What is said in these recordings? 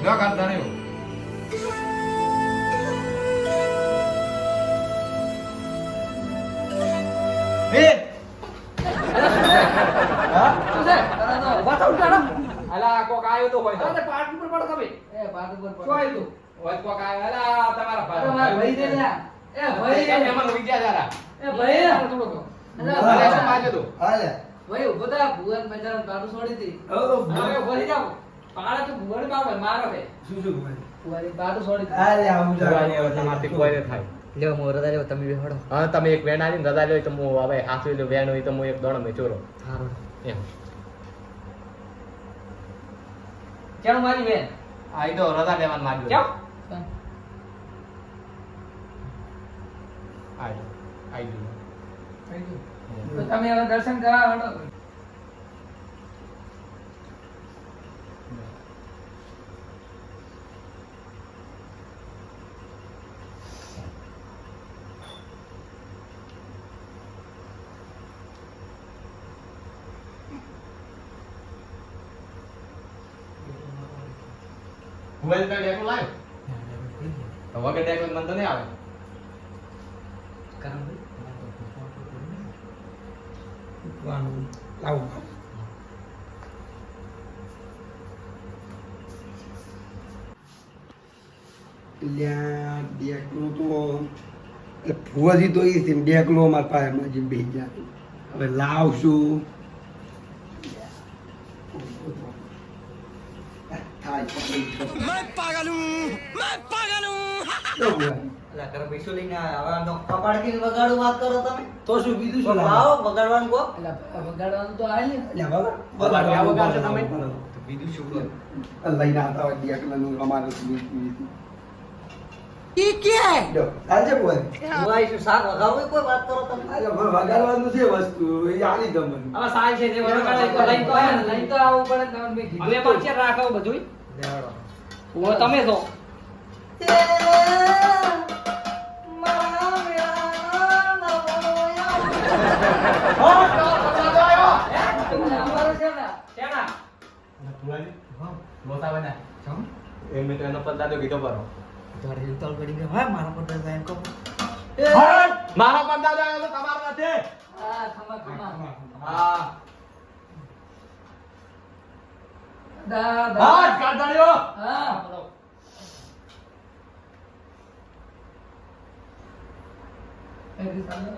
લ્યો કાઢતા રહ્યો એ હા શું છે વાત ઉઠાડો અલા કોક આયો તો હોય તો અરે પાટ ઉપર પડો તમે પાટ ઉપર પડો શું આવ્યું હોય કોક આયો અલા તમારા ભાઈ દે લ્યા ભાઈ મહેમાન ઉઈ ગયા જરા ભાઈ થોડો અલા શું માર્યો તો હાલે ભાઈ બધા ભુવન મેદાન પાટું છોડી હતી ઓ હવે ભરી જાવ પાડા તો ભુવન બાબા મારો છે શું બોલે ભુવન પાટું છોડી દીધી. હાલે આવું તમારથી કોઈ ન થાય લ્યો મો રજા લ્યો તમે બેહડો હા તમે એક વેણ આવીને રજા લ્યો તો હું હવે હાથવી લ્યો વેણ હોય તો હું એક દોણ મેં ચોરો હારું એમ કેમ મારી બેન આઈ તો રજા લેવાનું માર્યો કેમ આઈ ગયું તો તમે હવે દર્શન કરવા માંડો મોબાઈલ તો ડેકો લાવ્યો તો વગર ડેકો મન તો નહીં આવે લાવું લ્યા ડેકલો તો એ ફુવાજી તો એ છે ડેકલો મારા પાસે માજી બે ગયા હવે લાવશું અલા કર પૈસો લઈને હવે આમ તો કપાળ થી વગાડું વાત કરો તમે તો શું બીજું શું લાવો વગાડવાનું કો એટલે વગાડવાનું તો આવી વગાડશે તમે? બીજું શું કરો લઈને આવતા હોય ડેકલાનું અમારે ઈ કે જો આજે બોલ ભાઈ શું શાક વગાડવું કોઈ વાત કરો તમે આજે વગાડવાનું છે વસ્તુ એ આલી તમને હવે સાલ છે જે વગાડે તો લઈ તો આયા ને લઈ તો આવવું પડે ને તમે કીધું હવે પાછળ રાખો બધુંય લેવડો ઓ તમે છો અમારો છે ને શેના એમ મેં તો એનો પદાર્થ કીધો બરો તારે તલ પડી ગયો હા મારા પર જાય એમ કહો મારો પદાર્થ આવ્યો તો તમારો નથી હા ખમા ખમા હા દા હાથ કાઢાડ્યો હા બોલો એવી સામે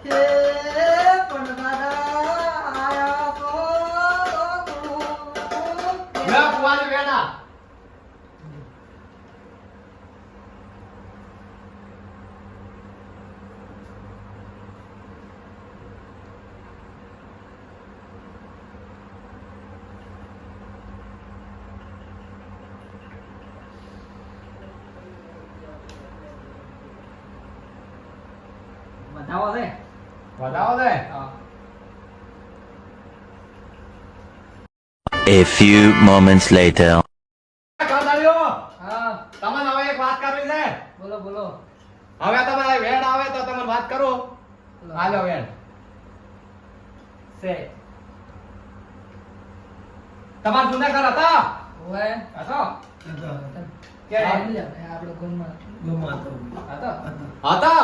હે પણ દાદા આયા તો લે કુવાની વેણા બતાવો છે બતાવો દે હા A few moments later. કાઢાડ્યો હા તમને હવે એક વાત કરવી છે બોલો બોલો હવે તમારે વેણ આવે તો તમે વાત કરો હાલો વેણ છે તમાર જૂના ઘર હતા ઓએ હતો કે આપણે ગુણમાં હતો હતા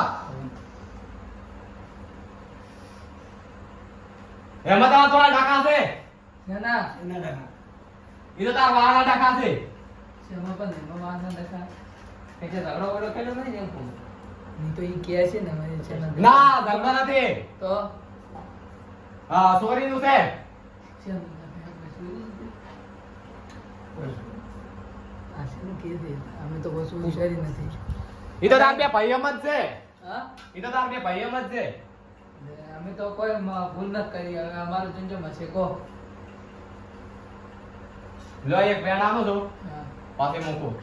એમાં તમારા થોડા ડાકા છે ના એ તો તાર વાળા ડાકા છે શેમાં પણ એમાં વાંધો દેખા એટલે ઝઘડો વડો ખેલો નહીં ને એમ કહું નહીં તો ઈ કહે છે ને હવે છે ને ના ઝઘડો નથી તો હા સોરી નું છે શેમ આ શેનું કહે છે અમે તો કશું વિચારી નથી એ તો તાર બે ભાઈ એમ જ છે હા એ તો તાર બે ભાઈ એમ જ છે અમે તો કોઈ ભૂલ નથી કરી હવે અમારું જંજમાં છે કહો લો એક વેણ આનું છું હા પાસે મૂકું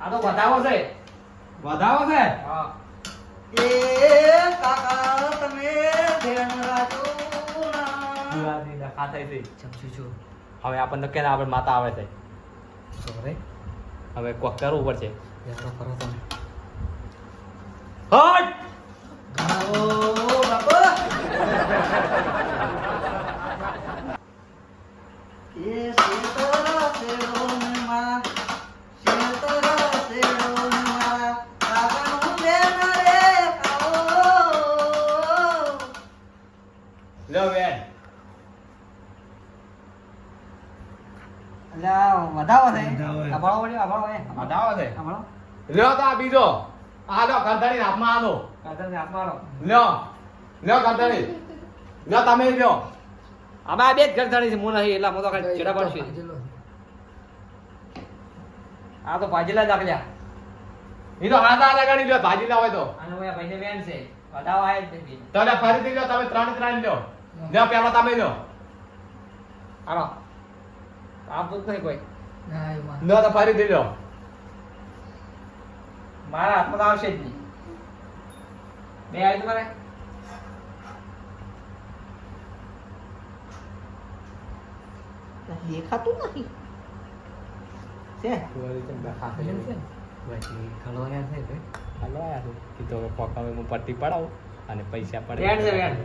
આ તો વધાવો છે વધાવો છે હા એ કાકા તમે ધ્યાન રાખો ના ગુલાબની ડખા થઈ છે સમજુ છું હવે આપણને કે આપણે માતા આવે છે સોરે હવે કોક કરવું પડશે યારો કરો તમે હટ ગાઓ બાપા લ્યો વેણ અલ્યા વધાવો છે વધાવો છે. આભાળો વળ્યો આભાળો એ બતાવો છે આભાળો લ્યો તો આ બીજો આ લો કંટાળી હાથમાં આલો કાતરને હાથમાં આલો લ્યો લ્યો કંટાળી લ્યો તમે લ્યો આમાં આ બે જ ગરદાણી છે હું નહીં એટલા મોટો ખાલી ચેડા પાડશે ભાજેલો. આ તો ભાજીલા દાખલ્યા ઈ તો હાથા લગાડી લ્યો ભાજી લાવે તો અને ઓયા ભાઈને વેન છે વધાવો આય જ નથી તો લે ફરીથી લ્યો તમે ત્રણ લ્યો લ્યો પેલા તમે લ્યો હાલો આપ તો નહીં કોઈ ના એમાં લ્યો તો ફરીથી લ્યો મારા હાથમાં તો આવશે જ નહીં બે આવી તમારે દેખાતું નથી છે ભાજેલ છે ને? પટ્ટી પડાવો અને પૈસા વેન છે વેન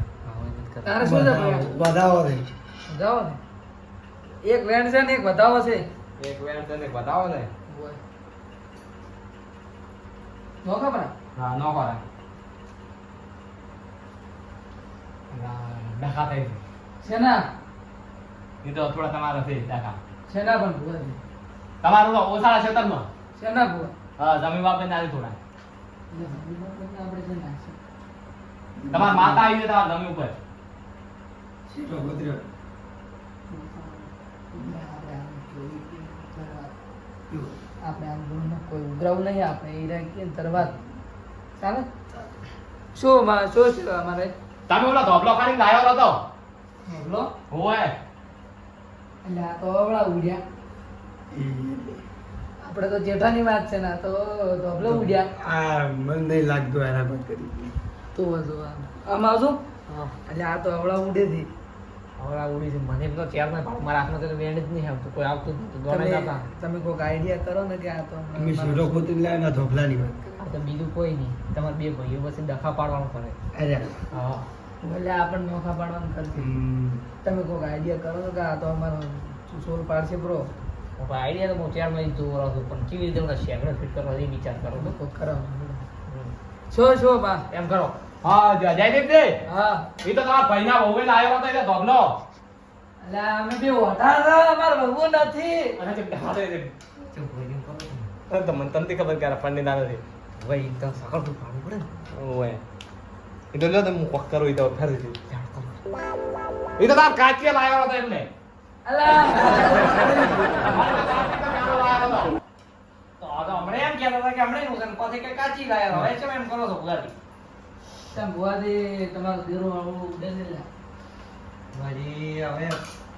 તારે શું છે ભાઈ? વધાવો છે જાઓ ને એક વેણ છે ને એક વધાવો છે એક વેણ તને બતાવો ને નો ખબર હા નો કરે ડખા થઈ શેના એ તો થોડા તમારા છે ડખા શેના પણ ભૂવા તમારું તો ઓછા ક્ષેત્રમાં શેના ભૂવા હા જમીન બાપ ને થોડા એટલે હમણાં આપણે છે ને તમારા માતા આવી છે તમારા જમીન ઉપર શેઠો ગોત્ર્યો. આપણે આમ ગુણમાં કોઈ ઉઘરાવું નહીં આપણે એ રાખીએ તરવાત ચાલે શું શું છે અમારે તમે ઓલો ધોપલો ખાલી લાયો હતો મોકલો હોવે એટલે આ તો અવળા ઉડ્યા આપણે તો જેઠાની વાત છે ને આ તો ધોબલો ઉડ્યા આ મન નહીં લાગતું એના પર કરી તો વધુ આમ આવશું એટલે આ તો અવળા ઉડે થી હવે આ ઉડી છે મને એમ તો ચેર માં પાડું મારા હાથમાં તો વેન જ નહીં આવતું કોઈ આવતું જ નતું દોડે જતા તમે કોઈક આઈડિયા કરો ને કે આ તો અમે શેઠો ગોત્રી લાવ્યા ના ધોપલાની વાત કરી. આ તો બીજું કોઈ નહીં તમારે બે ભાઈઓ પછી ડખા પાડવાનું પડે અરે હા એટલે આપણને નોખા પાડવાનું કરશે તમે કોઈક આઈડિયા કરો ને કે આ તો અમારો સોલ પાડશે બ્રો આઈડિયા તો હું ચેર માં જોવા છું પણ કેવી રીતે મને શેકડે ફિટ કરવા એ વિચાર કરો તો કોઈક કરો શું બા એમ કરો હા જયદીપ દે હા એ તો તમારા ભાઈના વહુએ લાયો હતો એટલે ધોપલો એટલે અમે બે ઓઢા હતા અમારે બહુ નથી અને તે ઢાળે છે ચમ ભાઈ કરો અરે તમને તમતી ખબર કે આ ફંડી ના નથી ભાઈ તો સકળ તો પાડવું પડે ને ઓએ એ તો લ્યો તમે કોક કરો એ તો ફરીથી ધ્યાન કરો એ તો તાર કાચીએ લાયો હતો એમને અલા તો આ તો હમણાં એમ કહેતા હતા કે હમણાં હું તને પછી કે કાચી લાયા હવે ચમ એમ કરો છો ભુવાજી તમે ભુવાજી તમારું દેરું આવું ઉડે ને લે ભુવાજી હવે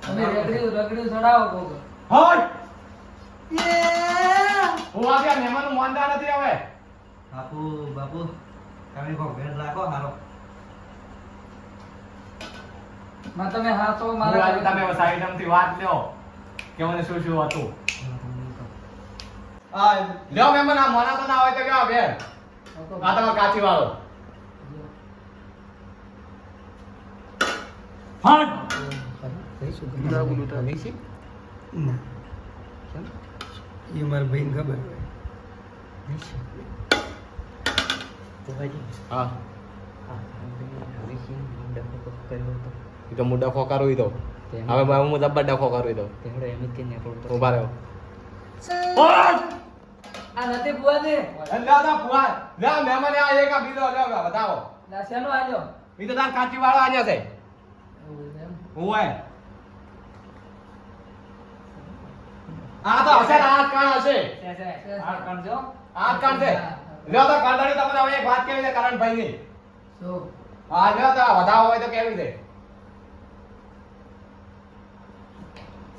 તમે રગડ્યું ચડાવો કોક હોય હું આ મહેમાનનું માનતા નથી હવે બાપુ બાપુ તમે કોક ભેટ રાખો હારો માં તમે હા તો હું મારા આજે તમે સાઈડમથી વાત લ્યો કે મને શું શું હતું આ લ્યો મહેમાન આ મોના તો ના હોય તો કેવા બેન આ તમારો કાચી વાળો હટ ના એ મારા ભાઈને ખબર હોય. હા એ તો મુદ્દા ખોકારો તો હવે હું જબ્બર ડખો કરી દઉં ઉભા રહ્યો આ નથી ભુવાજી મહેમાન આ એક આ બીજો લ્યો બતાવો ના શેનો આલ્યો એ તો તાર કાચી વાળો આયા છે એવું છે એમ? ઓય આ તો હશે આ કાણ હશે આ કરજો આ કાણ છે લ્યો તો કાંડાની તમને હવે એક વાત કેવી છે કરણભાઈ ની શું હા લ્યો તો વધાવો હોય તો કેવી છે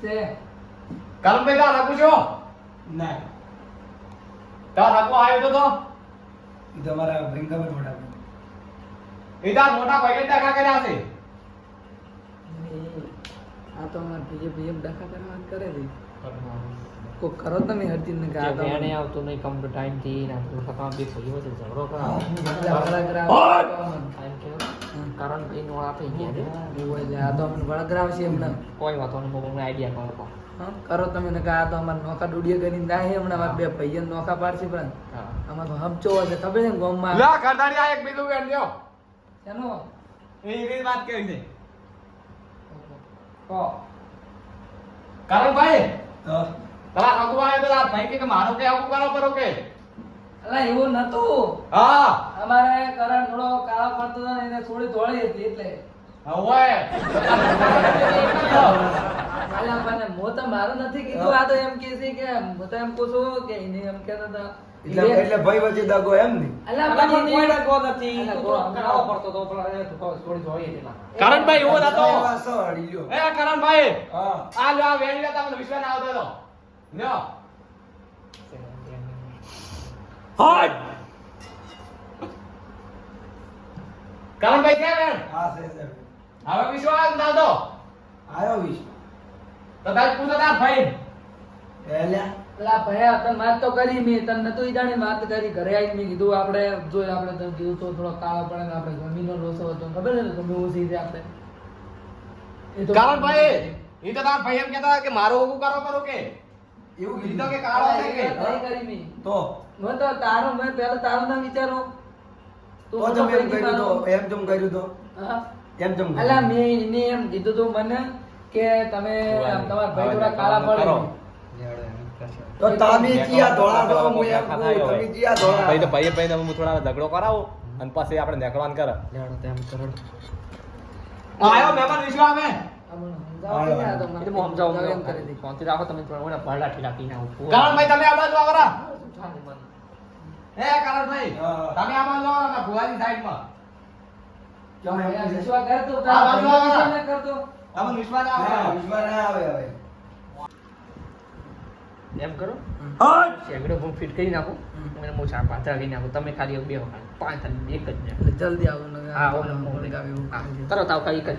છે કરણભાઈ તાર રાખું છો ના તાર રાખો આવ્યો તો એ તો મારા ભાઈને ખબર મોટા ભાઈને. એ તાર મોટા ભાઈ ડખા કર્યા છે આ તો અમાર પીએમ ડખા કરવાનું કરે છે કોક કરો તમે હરજી ને કે આ તો વેણે આવતો નહીં કમ ટાઈમ થી ના તો સકા બે ભાઈઓ છે ઝઘડો કરો વળગરા ટાઈમ કેવો કારણ ભાઈ નો આપે ગયા છે એટલે આ તો અમને વળગરા આવશે હમણાં કોઈ વાતો નહીં હું તમને આઈડિયા કરો હા કરો તમે ને કે આ તો અમારે નોખા ડુડિયા કરીને દાહે હમણાં અમારા બે ભાઈઓ નોખા પાડશે પણ હા આમાં તો હબચો હશે ખબર છે ને ગામમાં લ્યો કરદાડી આ એક બીજું વેણ લ્યો શેનો એ રીત વાત કેવી છે કહો. કરણભાઈ હા. તારા આગુ આવે તો આ ભાઈ કે મારો કે આગુ કરો કરો કે અલા એવું નતું. હા અમારે કરણ થોડો કાળો પડતો હતો ને એને થોડી ધોળી હતી એટલે. હવે અલા પણ હું તો મારું નથી કીધું, આ તો એમ કહે છે કે હું તો એમ કહું છું કે એને એમ કહેતા હતા. એટલે ભાઈ વચ્ચે દગો એમ ને. અલા અલા, પણ પણ કોઈ એને- ડગો નથી. અલા, તું તો ગોળા, કરાવો પડતો તો પણ એ થોડી ધોળી હતી ના. કરણભાઈ એવો નતો એવા સો હળી લ્યો. એ કરણભાઈ હા. આ લો આ વેણી લેતા મને વિશ્વાસ ના આવતો તો લ્યો હટ કરણભાઈ કેમ એમ હા છે. હવે વિશ્વાસ ના આવતો આયો વિશ. તો તારે પૂછો તાર ભાઈ એલ્યા. અલા ભયા તને વાત તો કરી મેં, તને નતું ઈ જાણે વાત કરી. ઘરે આવીને મેં કીધું આપણે જોઈ આપણે તને કીધું તો થોડો કાળો પડે ને આપણે જમીનનો લોસો હતો ખબર છે ને ગમે ઓછી છે આપણે. એ તો કરણભાઈ ઈ તો તાર ભાઈ એમ કહેતા હતા કે મારો ઓગું કરો કરો કે એવું ઈ તો કીધું. કે કાળો છે કે નહીં કરી મેં. તો હું તો તારું મેં પહેલા તારું ના વિચારું. તો તું તમે એમ કોઈ દી કર્યું તો મારો- એમ જેમ કર્યું તો હા? એમ જેમ કર્યું. અલા મેં એને એમ કીધું તું મને કે તમે તમારા ભાઈ થોડા કાળા પડે. તો તમે જીયા ધોળા દો હું એમ કહું, તમે જીયા ધોળા. ભાઈ તો ભાઈ ભાઈ હું થોડા ઝઘડો કરાવો અને પછી આપણે નેકળવાન કરે આયો મહેમાન વિશ્વા અમે સમજાવો કે આ તો મને એ તો હું સમજાવું એમ કરી દે. શાંતિ રાખો તમે થોડા ઓલા ભરડા ઠીલા પીને આવો. કરણભાઈ તમે આ બાજુ આવો રા. ઉઠાને મને. એ કરણભાઈ હા. તમે આ બાજુ આવો ને ભુવાજી સાઈડમાં કેમ એમ અહીંયા કહે? વિશ્વાસ કરતો આ તારા બાજુ ભાઈને આવો. વિશ્વાસ ન કરતો. તમને વિશ્વાસ ના ના, આવે વિશ્વાસ ના આવે હવે. એમ કરો હટ! શેગડો હું ફિટ કરી નાખું અને હું ચાર પાથરા કરી નાખું. તમે ખાલી બે વખત પાંચ અને એક જ ને. એટલે જલ્દી આવો ને હા, ઓલા મોકલી આવે એવું હા, કરી દે. તરત આવ ખાલી કરી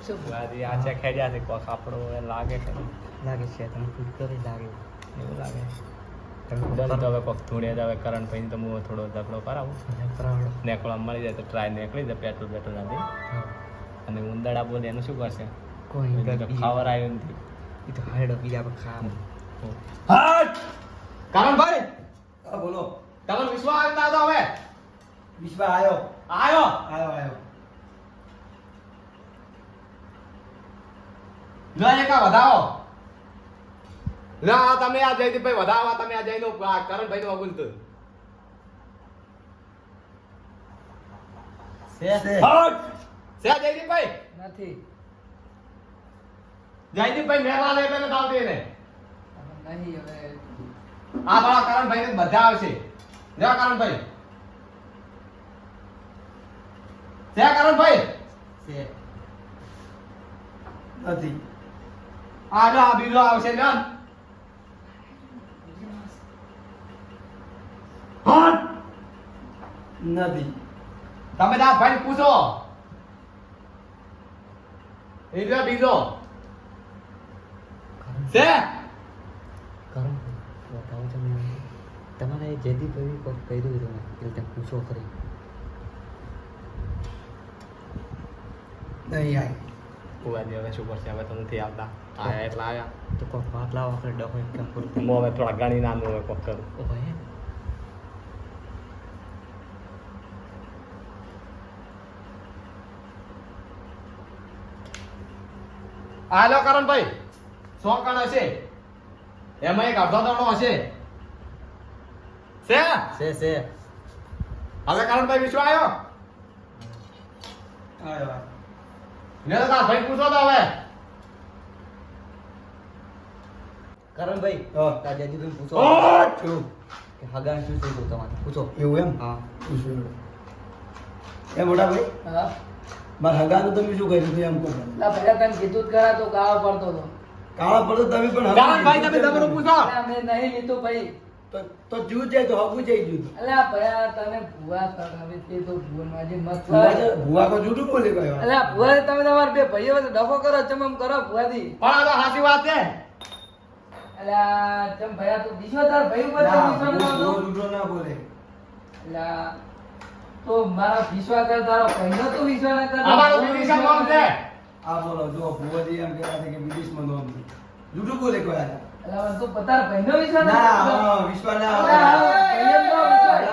શું? ભુવાજી આ ચેક ખેડ્યા છે કોક આપણો એ લાગે છે લાગે છે તમે ફિટ કરી લાગે એવું લાગે તમે તો હવે કોક ધૂળે જ હવે કરણભાઈ તો હું થોડો ઝઘડો કરાવું નેકળવા મળી જાય તો ટ્રાય નીકળી જાય પેટ્રોલ પેટ્રોલ નાખી અને ઉંદરડા બોલે એનું શું કરશે ખબર આવ્યું નથી એ તો હાઈડો બીજા પર ખા હટ! કરણભાઈ હા, બોલો. તમને વિશ્વાસ આવતા હતો હવે વિશ્વાસ આયો. આયો આયો. લો એકા વધાવો લો આ તમે આ જયદીપભાઈ વધાવો આ તમે આ જયનો આ કરણભાઈ નું અગુલ તું હટ! છે જયદીપભાઈ નથી. જયદીપભાઈ મહેલા લે પેલે આવતી ને નહીં હવે આ વાળા કરણભાઈ ને બધા આવશે લે કરણભાઈ છે કરણભાઈ નથી. આ જો આ બીજો આવશે લે હટ! નથી. તમે આ ભાઈ પૂછો એ જો બીજો છે તમારે જયદીપભાઈ કોઈ કહ્યું હતું એટલે તમે પૂછો ખરી નહીં આય. કુવાજી હવે શું કરશે હવે તો નથી આવતા આયા એટલે આયા તો કોઈ વાત લાવો આપણે ડખો કેમ કરું હું હવે થોડા ગણી નાનું હવે કોક કરું ઓ ભાઈ હાલો કરણભાઈ 100 કણ હશે એમાં એક અડધો દડો હશે છે છે હવે કરણભાઈ વિશ્વા આવ્યો આયો. ને તો તાર ભાઈ પૂછો તો હવે કરણભાઈ હા. તા જયદીપભાઈ પૂછો હટ! કે હગાન શું થઈ ગયું તમારે પૂછો એવું એમ? હા પૂછ્યું. એ મોટા ભાઈ, હા મારા હગાનું તમે શું કર્યું હતું એમ કહો. લા પહેલા તને કીધું જ કરા તો કાળો પડતો હતો. કાળા પડતો તમે પણ હગું કરણભાઈ તમે લીધું તમારું પૂછો અલા મેં નહીં લીધું ભાઈ. તો જૂ જાય તો હગું જઈ ગયું હતું. અલા ભયા તને ભૂવા કરાવી તે તો ભૂવામાં જે મત ભુવા થાય. તો- ભુવા તો જૂઠું બોલી ગયો. અલા ભૂવા તમે તમારા બે ભાઈઓ વચ્ચે ડખો કરો ચમમ કરો ભૂવાથી. પણ આ તો સાચી વાત છે અલા ચમ ભયા તું દીશો તાર ભાઈ ઉપર ના, ચમ વિશ્વાસ ન ભુવો હતો? જૂઠો ના બોલે. અલા તો મારા વિશ્વાસ કર તારો ભાઈનો તું વિશ્વાસ ન કર. અમારું વિનિશન કોણ છે આ બોલો જો ભુવાજી એમ કહેતા હતા કે વિદેશમાં નોમ છે. જૂઠું બોલે કોઈ આ. અલા તું તાર ભાઈનો વિશ્વાસ ન ના, કરતો? હા, વિશ્વાસ ના અલા, આવે. ભાઈનો વિશ્વાસ.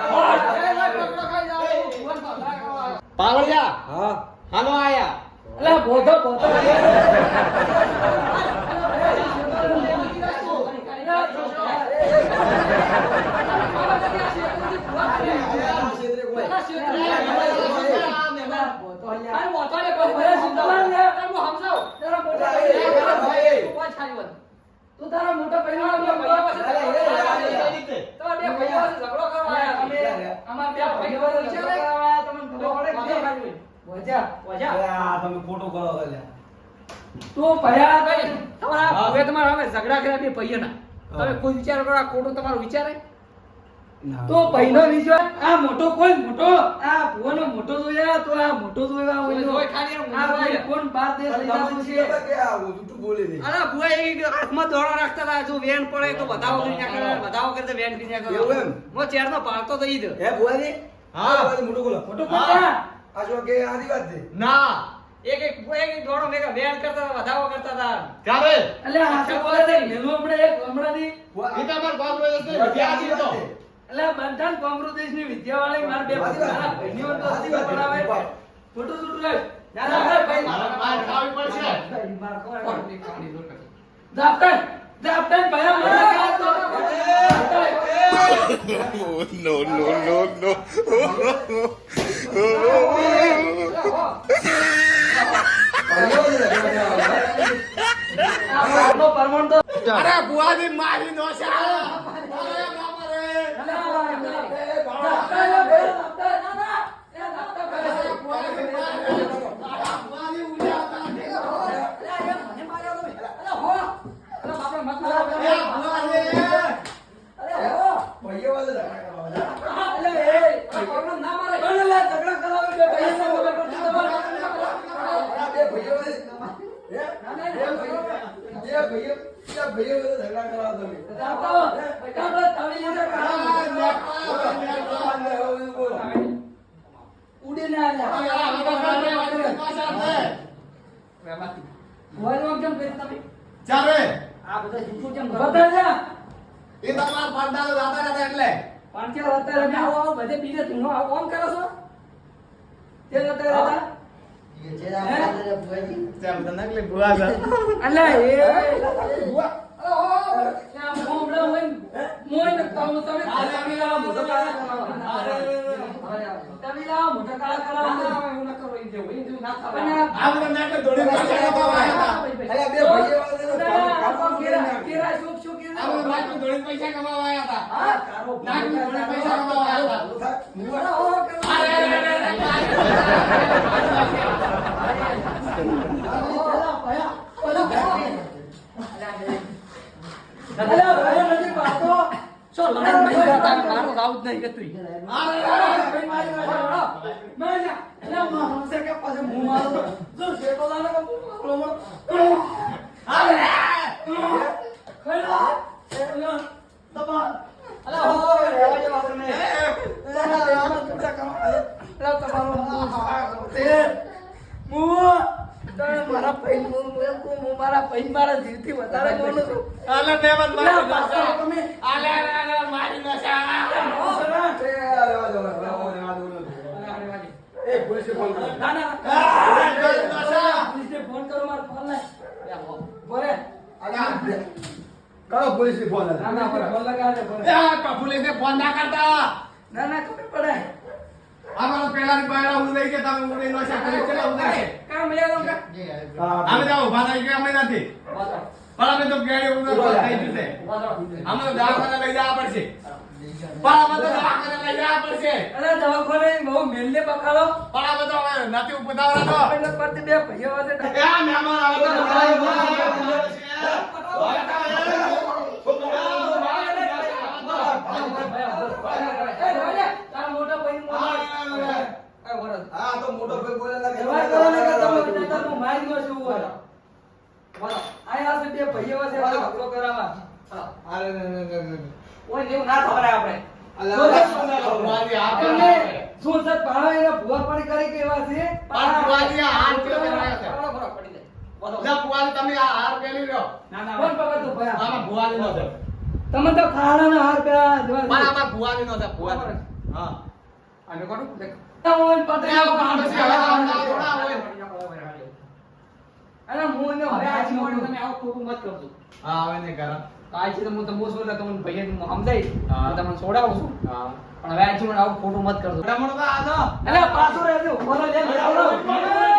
પાવડિયા હા. હાલો આયા અલા બોધો બોધો તું તારા મોટા પરિવાર બે ભાઈઓ પાસે ઝઘડો કરવા આયા અમાર બે ભાઈઓ પાસે ઝઘડો કરવા આયા તમને ખબર પડે વજા તમે ખોટું કરો અલ્યા તું ભયા તમારા હવે તમારા હવે ઝઘડા કર્યા બે ભાઈઓના તમે કોઈ વિચાર કરો આ ખોટું તમારો વિચારે તો પહેલો વિચાર આ મોટો કોઈ મોટો આ ભુવાનો મોટો જોયા તો આ મોટો જોયા હોય ખાલી આ ભાઈ કોણ બાર દેશ લઈ જાવ છે કે આવું જૂઠું બોલે છે અલા ભુવા એ હાથમાં દોરો રાખતા હતા જો વેન પડે તો બતાવો કરી નાખે બતાવો કરે તો વેન કરી નાખે એવું એમ? મો ચેરનો પાળતો થઈ જ હે ભુવાજી હા. ભુવાજી મોટું બોલો મોટો કોણ છે? આ જો કે આદી વાત છે ના એક દોડો મેગા વેન કરતા હતા બતાવો કરતા હતા ચાલે અલ્યા આ શું બોલે છે મેલો હમણાંની એ તો અમાર કોંગ્રેસ ને વિદ્યાર્થી તો અલ્યા બંધાન કોંગ્રેસ ની વિદ્યા વાળી માર બે મારા ભાઈઓ તો સાચી વાત છે. પડાવે ફોટો શૂટ લે જા ભાઈ માર ખાવી પડશે જાપતા ભયા No, no, no, no. આપણો પરમાણ તો અરે બુઆજી મારી નો છે અરે બાપા રે બુઆજી ઉજાતા ભાઈઓ વાળે ઝઘડા કરવા ઉડી ના ચાલે આ બધા જૂઠું કેમ બતા એ તમાર પડદાનો દાદા હતા એટલે પાંચે હતા ને આવો બધે બીજે તું આવો ઓમ કરો છો તે હતા ચાલ તો નકલી બુઆ છે અલા એ બુઆ ના મોમડા હોય મોય ન કામ તમે તમિલા મોટો કાળા કરાવો તમિલા મોટો કાળા કરાવો હું ન કરો ઇજે હોય ઇજે ના ખાવા આપણે નાકે દોડી પૈસા કમાવા હતા અલ્યા બે ભાઈઓ વાળે કેરા શું શું કેરા આપણે નાકે દોડી પૈસા કમાવા આવ્યા હતા હા કારો નાકે દોડી પૈસા કમાવા આવ્યા હતા મારા જીવથી વધારે મોનું છું આલે મેમન મારી તમે આલે મારી નશા એ પોલીસ ફોન કરો ના ના નશા પોલીસને ફોન કરો મારો ફોન લે બોલે કરો પોલીસ ફોન ના ના ફોન લગાવે બોલે પોલીસને ફોન ના કરતા ના ના ખબર પડે અમારો પેલાની બાયડા હું લઈ ગયા તમે ઉડી નશા પોલીસ ચલા ઉડાડે કામ લઈ આવો કા અમે જાવ ઉભા થઈ ગયા અમે નથી પણ અમે તો ગાડી ઉડર થઈ જશે અમે તો દવાખાને લઈ જવા પડશે પણ અમે તો દવાખાને લઈ જવા પડશે અરે દવાખાને બહુ મેલને પકાડો પણ અમે તો હવે નથી ઉપદાવરા તો એટલે પરથી બે ભાઈઓ વાસે એ મહેમાન આવે તો તારા મોટા ભાઈ હા તો મોટો ભાઈ બોલે લાગે વ્યવહાર કરો ને કે તમે તારું મારી નો શું હોય બોલો આયા છે બે ભાઈઓ વાસે ઝઘડો કરાવવા અરે ઓય જેવું ના ખબર આપણે તમને શું સર પાડો એના ભુવા પડી કરી કે એવા છે તમે આ હાર પહેરી લો કોણ પકડતો ભયા આમાં ભુવાની નો છે તમે તો ખાડાના હાર પેલા પણ આમાં ભુવાની નો છે ભુવાની હા અને કોણ દેખ ઓન પતરી થોડા હોય હું એને હવે આ જીવન તમે આવું ખોટું મત કરજો. હા આવે ને કરા આ છે તો હું તમને બોસ એટલે તમને ભાઈ હું સમજાઈ હા. હું તમને છોડાવું છું હા પણ હવે આ જીવન આવું ખોટું મત કરજો. મોટા મોટા આ દો એટલે પાછું રહેજો બોલો જે બોલો.